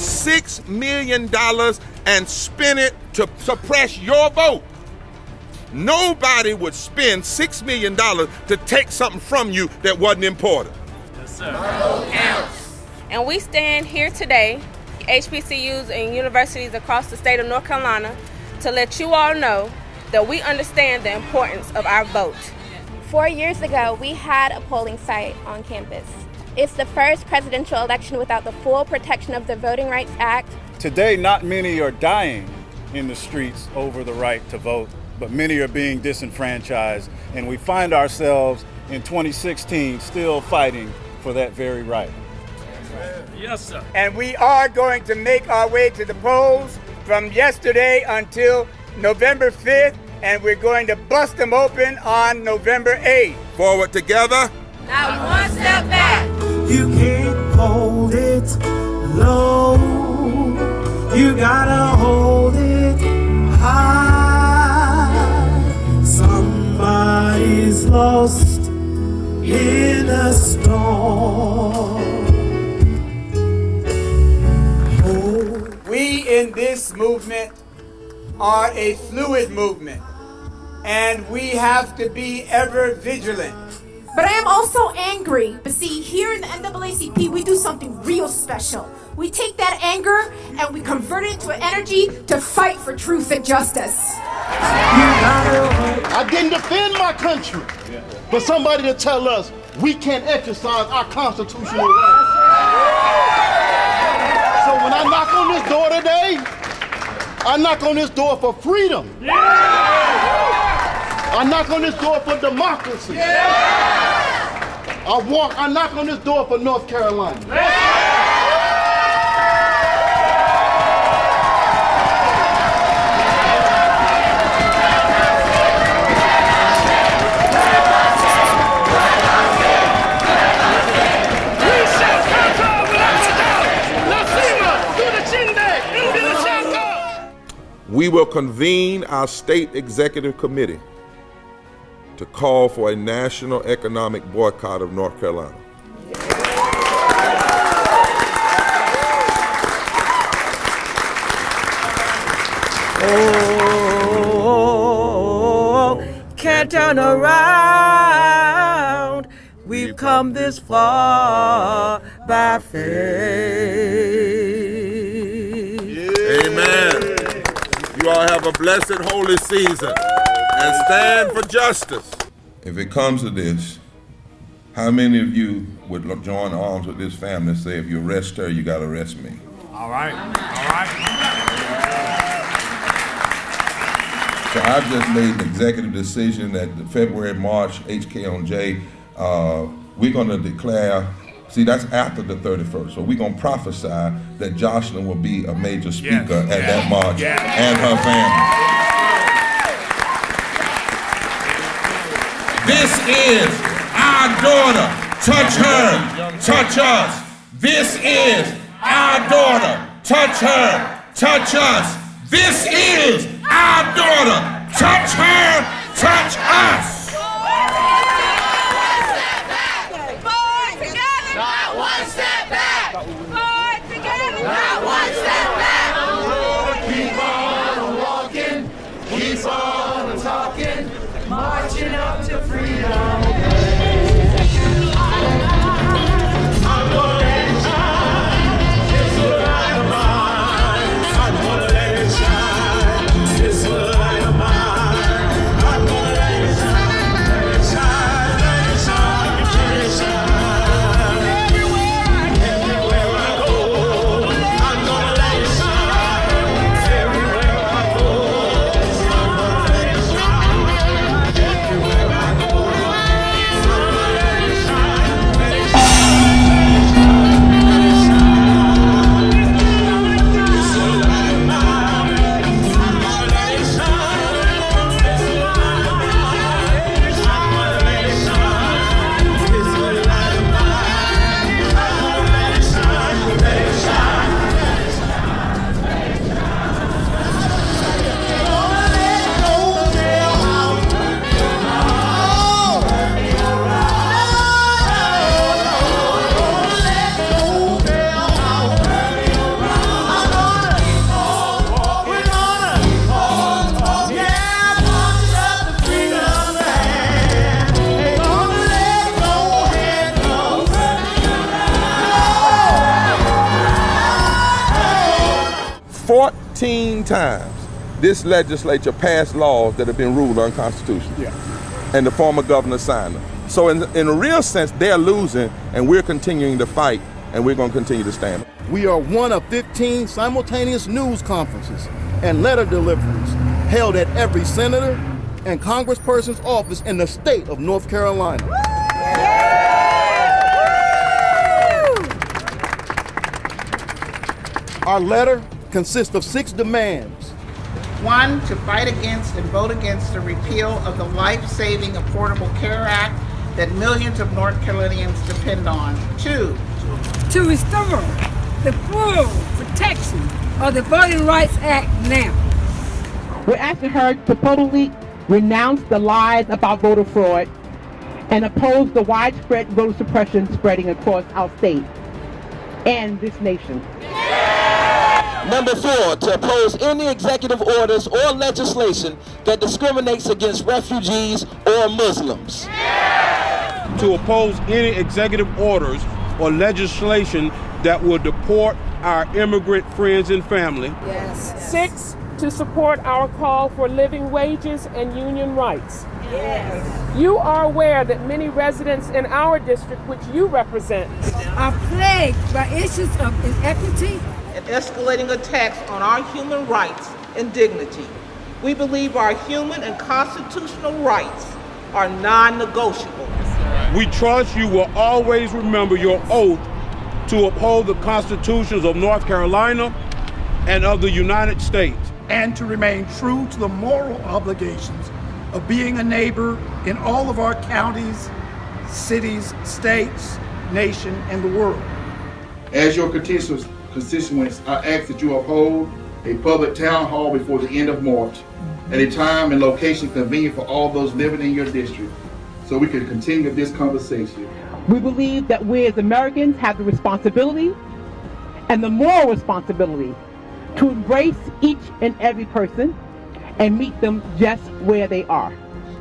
$6 million and spend it to suppress your vote. Nobody would spend $6 million to take something from you that wasn't important. Yes, sir. And we stand here today, HBCUs and universities across the state of North Carolina, to let you all know that we understand the importance of our vote. 4 years ago, we had a polling site on campus. It's the first presidential election without the full protection of the Voting Rights Act. Today, not many are dying in the streets over the right to vote, but many are being disenfranchised, and we find ourselves in 2016 still fighting for that very right. Yes, sir. And we are going to make our way to the polls from yesterday until November 5th, and we're going to bust them open on November 8th. Forward together. Now one step back. You can't hold it low. You gotta hold it high. Somebody's lost in a storm. We in this movement are a fluid movement, and we have to be ever vigilant. But I am also angry. But see, here in the NAACP, we do something real special. We take that anger and we convert it into energy to fight for truth and justice. I didn't defend my country, but somebody to tell us we can't exercise our constitutional rights. So when I knock on this door today, I knock on this door for freedom. I knock on this door for democracy. I knock on this door for North Carolina. We will convene our state executive committee to call for a national economic boycott of North Carolina. Oh, can't turn around. We've come this far by faith. Amen. You all have a blessed holy season and stand for justice. If it comes to this, how many of you would join arms with this family and say, if you arrest her, you gotta arrest me? All right. All right. So I've just made an executive decision that the February, March, HK on J, we're gonna declare, see, that's after the 31st. So we're gonna prophesy that Jocelyn will be a major speaker at that march and her family. This is our daughter. Touch her, touch us. This is our daughter. Touch her, touch us. This is our daughter. Touch her, touch us. Not one step back. Forward together. Not one step back. Keep on walking, keep on talking, marching up to freedom. 15 times this legislature passed laws that have been ruled unconstitutional. Yeah. And the former governor signed them. So in a real sense, they're losing, and we're continuing to fight, and we're going to continue to stand. We are one of 15 simultaneous news conferences and letter deliveries held at every senator and congressperson's office in the state of North Carolina. Our letter consists of 6 demands. 1, to fight against and vote against the repeal of the life-saving Affordable Care Act that millions of North Carolinians depend on. 2, to restore the full protection of the Voting Rights Act now. We're asking her to totally renounce the lies about voter fraud and oppose the widespread voter suppression spreading across our state and this nation. Number 4, to oppose any executive orders or legislation that discriminates against refugees or Muslims. To oppose any executive orders or legislation that will deport our immigrant friends and family. Yes. 6, to support our call for living wages and union rights. Yes. You are aware that many residents in our district, which you represent, are plagued by issues of inequity and escalating attacks on our human rights and dignity. We believe our human and constitutional rights are non-negotiable. We trust you will always remember your oath to uphold the constitutions of North Carolina and of the United States. And to remain true to the moral obligations of being a neighbor in all of our counties, cities, states, nation, and the world. As your constituents, I ask that you uphold a public town hall before the end of March at a time and location convenient for all those living in your district so we can continue this conversation. We believe that we as Americans have the responsibility and the moral responsibility to embrace each and every person and meet them just where they are.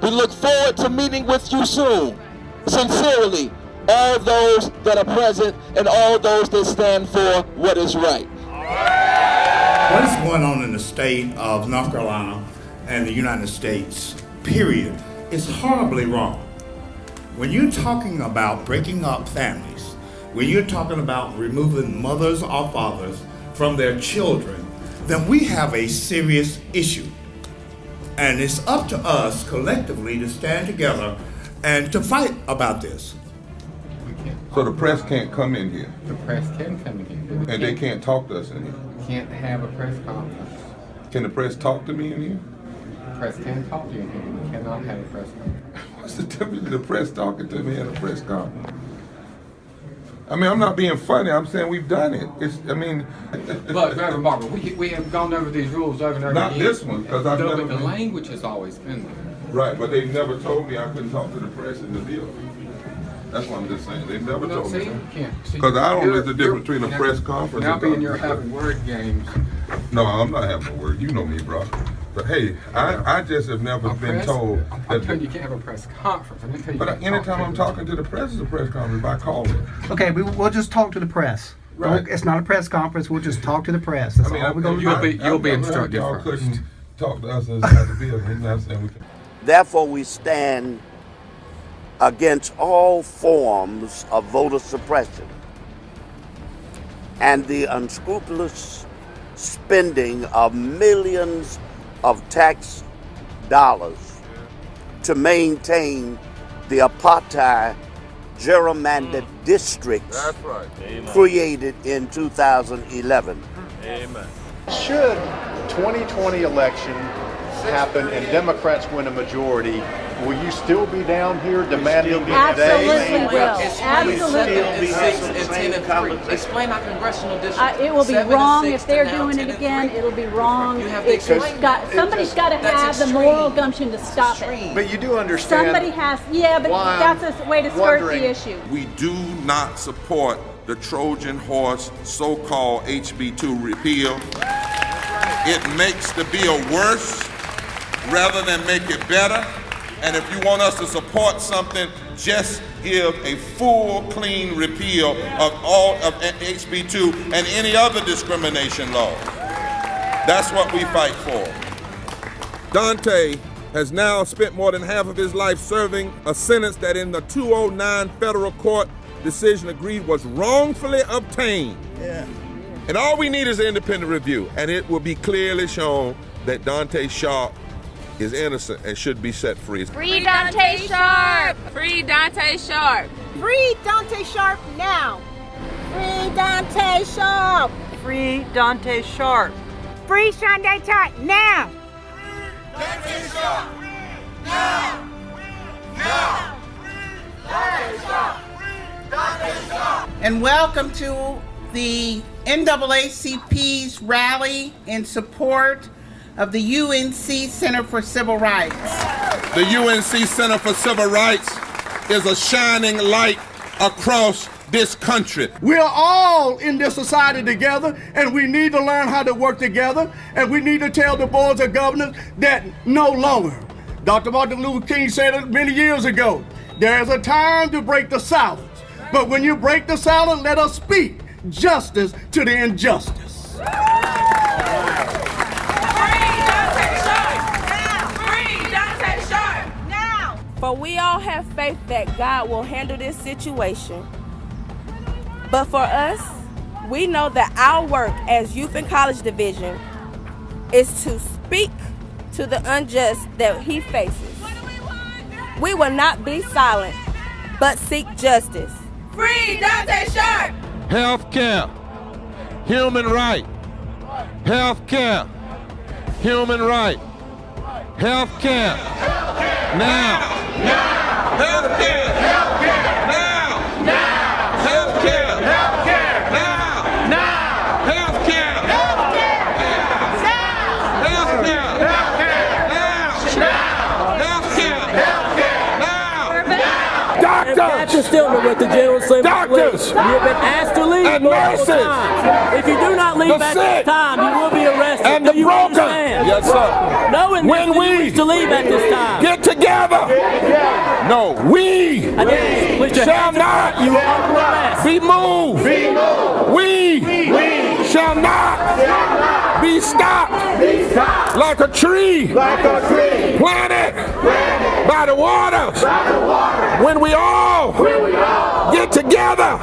We look forward to meeting with you soon. Sincerely, all those that are present and all those that stand for what is right. What is going on in the state of North Carolina and the United States, period, is horribly wrong. When you're talking about breaking up families, when you're talking about removing mothers or fathers from their children, then we have a serious issue. And it's up to us collectively to stand together and to fight about this. So the press can't come in here. The press can come in here. And they can't talk to us in here. Can't have a press conference. Can the press talk to me in here? The press can talk to you in here. You cannot have a press conference. What's the difference between the press talking to me and a press conference? I mean, I'm not being funny. I'm saying we've done it. But Reverend Barber, we have gone over these rules over and over again. Not this one, because I've never. The language has always been there. Right, but they've never told me I couldn't talk to the press in the deal. That's what I'm just saying. They've never told me that. Because I don't know the difference between a press conference now and being you're having word games. No, I'm not having a word. You know me, bro. But hey, I just have never been told I'm telling you can't have a press conference. I didn't tell you. But anytime I'm talking to the press, it's a press conference by calling. Okay, we'll just talk to the press. Right. It's not a press conference. We'll just talk to the press. That's all we're going to do. You'll be instructed y'all first. couldn't talk to us inside the building. I'm not saying we can. Therefore, we stand against all forms of voter suppression and the unscrupulous spending of millions of tax dollars to maintain the apartheid gerrymandered districts created in 2011. Amen. Should 2020 election happen and Democrats win a majority, will you still be down here demanding that Absolutely will. Absolutely. Explain our congressional district. It will be wrong if they're doing it again. It'll be wrong. Somebody's got to have the moral gumption to stop it. But you do understand. Somebody has, but that's a way to skirt the issue. We do not support the Trojan horse so-called HB2 repeal. It makes the bill worse rather than make it better. And if you want us to support something, just give a full, clean repeal of all of HB2 and any other discrimination law. That's what we fight for. Dante has now spent more than half of his life serving a sentence that in the 2009 federal court decision agreed was wrongfully obtained. Yeah. And all we need is an independent review, and it will be clearly shown that Dante Sharp is innocent and should be set free. Free Dante Sharp! Free Dante Sharp! Free Dante Sharp now! Free Dante Sharp! Free Dante Sharp! Free Dante Sharp now! Dante Sharp! Now! Now! Dante Sharp! Dante Sharp! And welcome to the NAACP's rally in support of the UNC Center for Civil Rights. The UNC Center for Civil Rights is a shining light across this country. We are all in this society together, and we need to learn how to work together, and we need to tell the boards of governors that no longer. Dr. Martin Luther King said it many years ago, there is a time to break the silence, but when you break the silence, let us speak justice to the injustice. For we all have faith that God will handle this situation. But for us, we know that our work as Youth and College Division is to speak to the unjust that he faces. We will not be silent, but seek justice. Free Dante Sharp! Health care, human right. Health care, human right. Health care, now. Now! Health care! Health care! Now! Now! Health care! Health care! Now! Now! Health care! Health care! Now! Health care! Health care! Now! Health care! Health care! Now! Doctors! Captain Stillman with the General Assembly. Doctors! You have been asked to leave and multiple nurses. times. If you do not leave at this time, you will be arrested. And the do you broken. understand? Yes, sir. Knowing when this, we you wish to leave at this time. Get together. No, we shall not be moved. We shall not be stopped like a tree planted by the waters. When we all get together,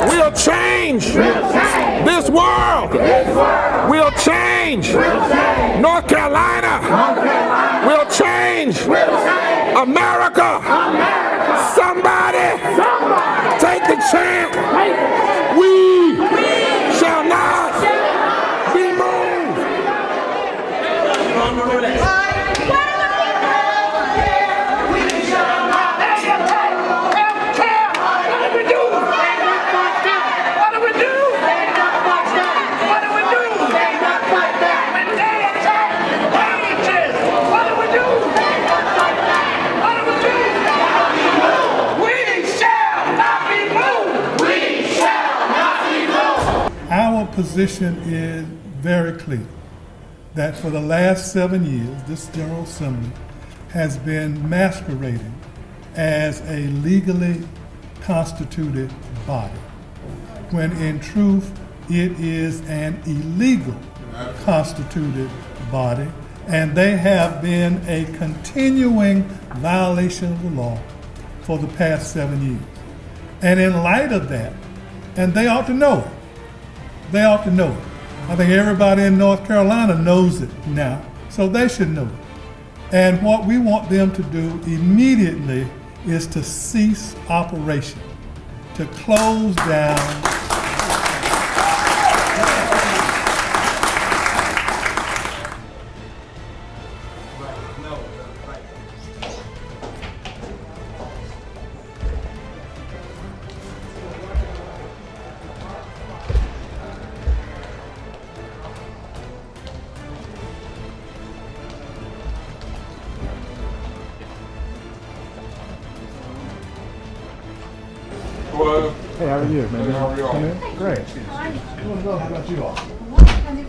we'll change this world. We'll change North Carolina. We'll change America. Somebody take the chance. We shall not be moved. Our position is very clear that for the last 7 years, this General Assembly has been masquerading as a legally constituted body, when in truth it is an illegal constituted body, and they have been a continuing violation of the law for the past 7 years. And in light of that, and they ought to know it, they ought to know it. I think everybody in North Carolina knows it now, so they should know it. And what we want them to do immediately is to cease operation, to close down. Hey, how are you, man? How are you all? Come in? Great. How about you all?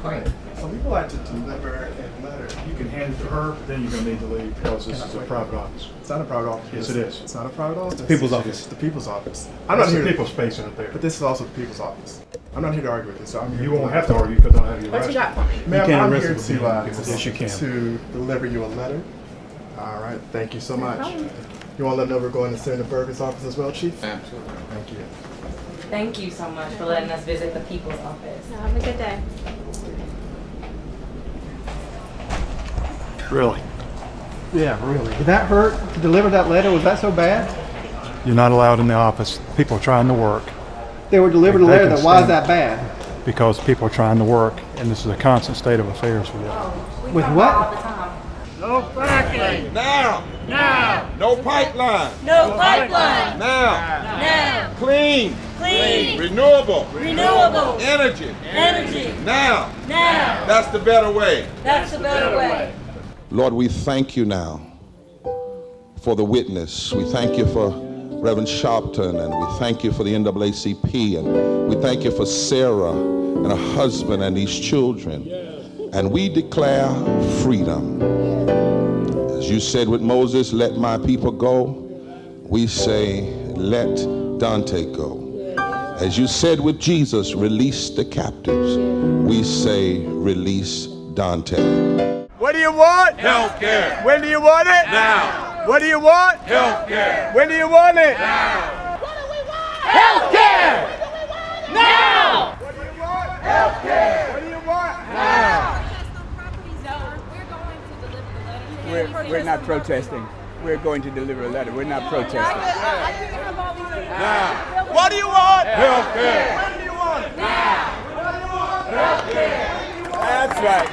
Great. So we would like to deliver a letter. You can hand it to her, then you're going to need to leave because this is a private office. It's not a private office. Yes, it is. It's not a private office. It's the people's office. It's the people's office. I'm not here. The people's space in it there. But this is also the people's office. I'm not here to argue with this. So You won't have to argue because I don't have you arrested. Ma'am, I'm here Yes, you can. to deliver you a letter. All right. Thank you so much. You want to let them know we're going to Senator Berger's office as well, Chief? Absolutely. Thank you. Thank you so much for letting us visit the people's office. Have a good day. Really? Yeah, really. Did that hurt to deliver that letter? Was that so bad? You're not allowed in the office. People are trying to work. They were delivering a They letter can that why is stand- that bad? Because people are trying to work, and this is a constant state of affairs for them. With what? No fracking. Now. Now. No pipeline. No pipeline. Now. Now. Clean. Clean. Renewable. Renewable. Energy. Energy. Now. Now. That's the better way. That's the better way. Lord, we thank you now for the witness. We thank you for Reverend Sharpton, and we thank you for the NAACP, and we thank you for Sarah and her husband and these children. And we declare freedom. As you said with Moses, let my people go. We say, let Dante go. As you said with Jesus, release the captives. We say, release Dante. What do you want? Healthcare. When do you want it? Now. What do you want? Healthcare. When do you want it? Now. Healthcare. Now. What do you want? Healthcare. What do you want? Now. We're not protesting. We're going to deliver a letter. We're not protesting. Now. What do you want? Healthcare. When do you want it? Now. What do you want? Healthcare. That's right.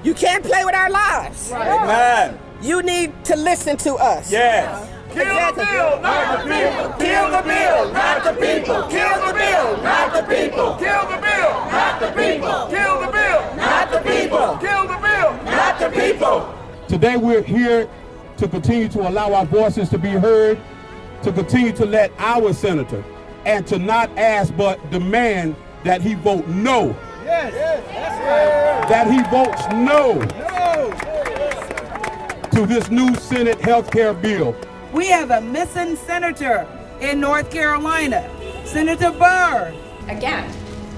You can't play with our lives. Amen. You need to listen to us. Yes. Kill the bill, not the people. Kill the bill, not the people. Kill the bill, not the people. Kill the bill, not the people. Kill the bill, not the people. Kill the bill, not the people. Today we're here to continue to allow our voices to be heard, to continue to let our senator, and to not ask but demand that he vote no. Yes, that's right. That he votes no to this new Senate health care bill. We have a missing senator in North Carolina, Senator Burr. Again,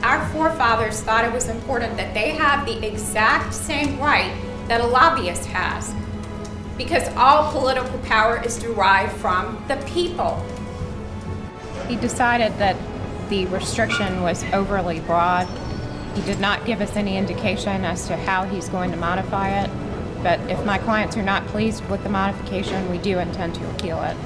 our forefathers thought it was important that they have the exact same right that a lobbyist has, because all political power is derived from the people. He decided that the restriction was overly broad. He did not give us any indication as to how he's going to modify it, but if my clients are not pleased with the modification, we do intend to appeal it.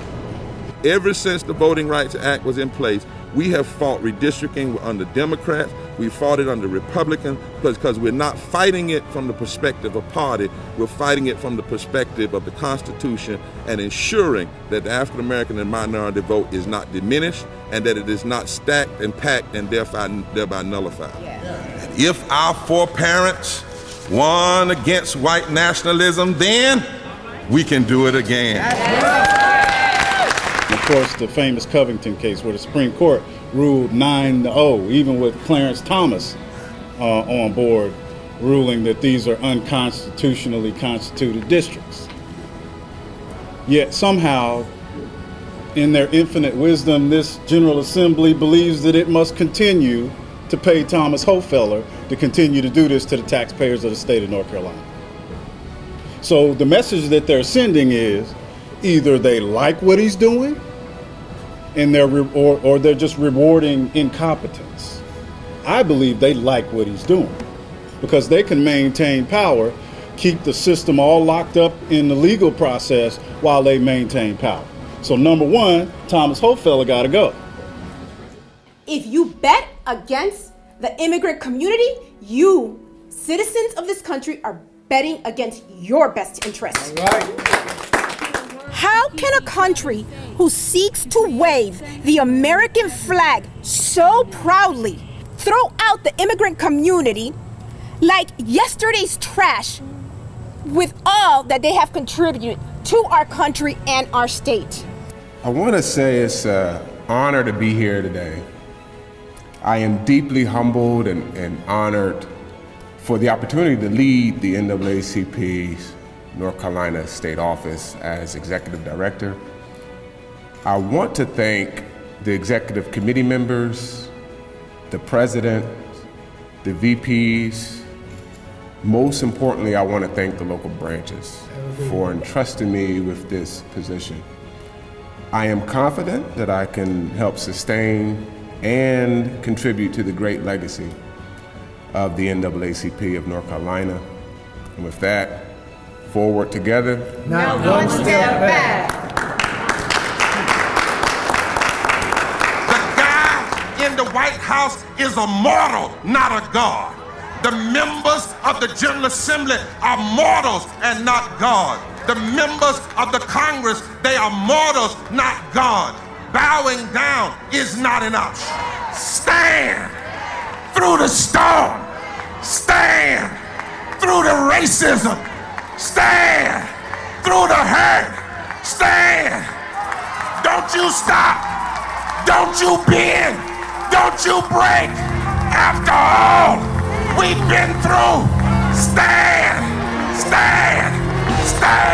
Ever since the Voting Rights Act was in place, we have fought redistricting under Democrats. We fought it under Republicans because we're not fighting it from the perspective of party. We're fighting it from the perspective of the Constitution and ensuring that the African American and minority vote is not diminished and that it is not stacked and packed and thereby nullified. And if our foreparents won against white nationalism then, we can do it again. Of course, the famous Covington case where the Supreme Court ruled 9-0, even with Clarence Thomas on board, ruling that these are unconstitutionally constituted districts. Yet somehow, in their infinite wisdom, this General Assembly believes that it must continue to pay Thomas Hofeller to continue to do this to the taxpayers of the state of North Carolina. So the message that they're sending is either they like what he's doing and or they're just rewarding incompetence. I believe they like what he's doing because they can maintain power, keep the system all locked up in the legal process while they maintain power. So number one, Thomas Hofeller got to go. If you bet against the immigrant community, you, citizens of this country, are betting against your best interests. How can a country who seeks to wave the American flag so proudly throw out the immigrant community like yesterday's trash with all that they have contributed to our country and our state? I want to say it's an honor to be here today. I am deeply humbled and honored for the opportunity to lead the NAACP's North Carolina State Office as Executive Director. I want to thank the executive committee members, the president, the VPs. Most importantly, I want to thank the local branches for entrusting me with this position. I am confident that I can help sustain and contribute to the great legacy of the NAACP of North Carolina. And with that, forward together. Now one step back. The guy in the White House is a mortal, not a god. The members of the General Assembly are mortals and not God. The members of the Congress, they are mortals, not God. Bowing down is not an option. Stand through the storm. Stand through the racism. Stand through the hurt. Stand. Don't you stop. Don't you bend. Don't you break. After all we've been through, stand, stand, stand.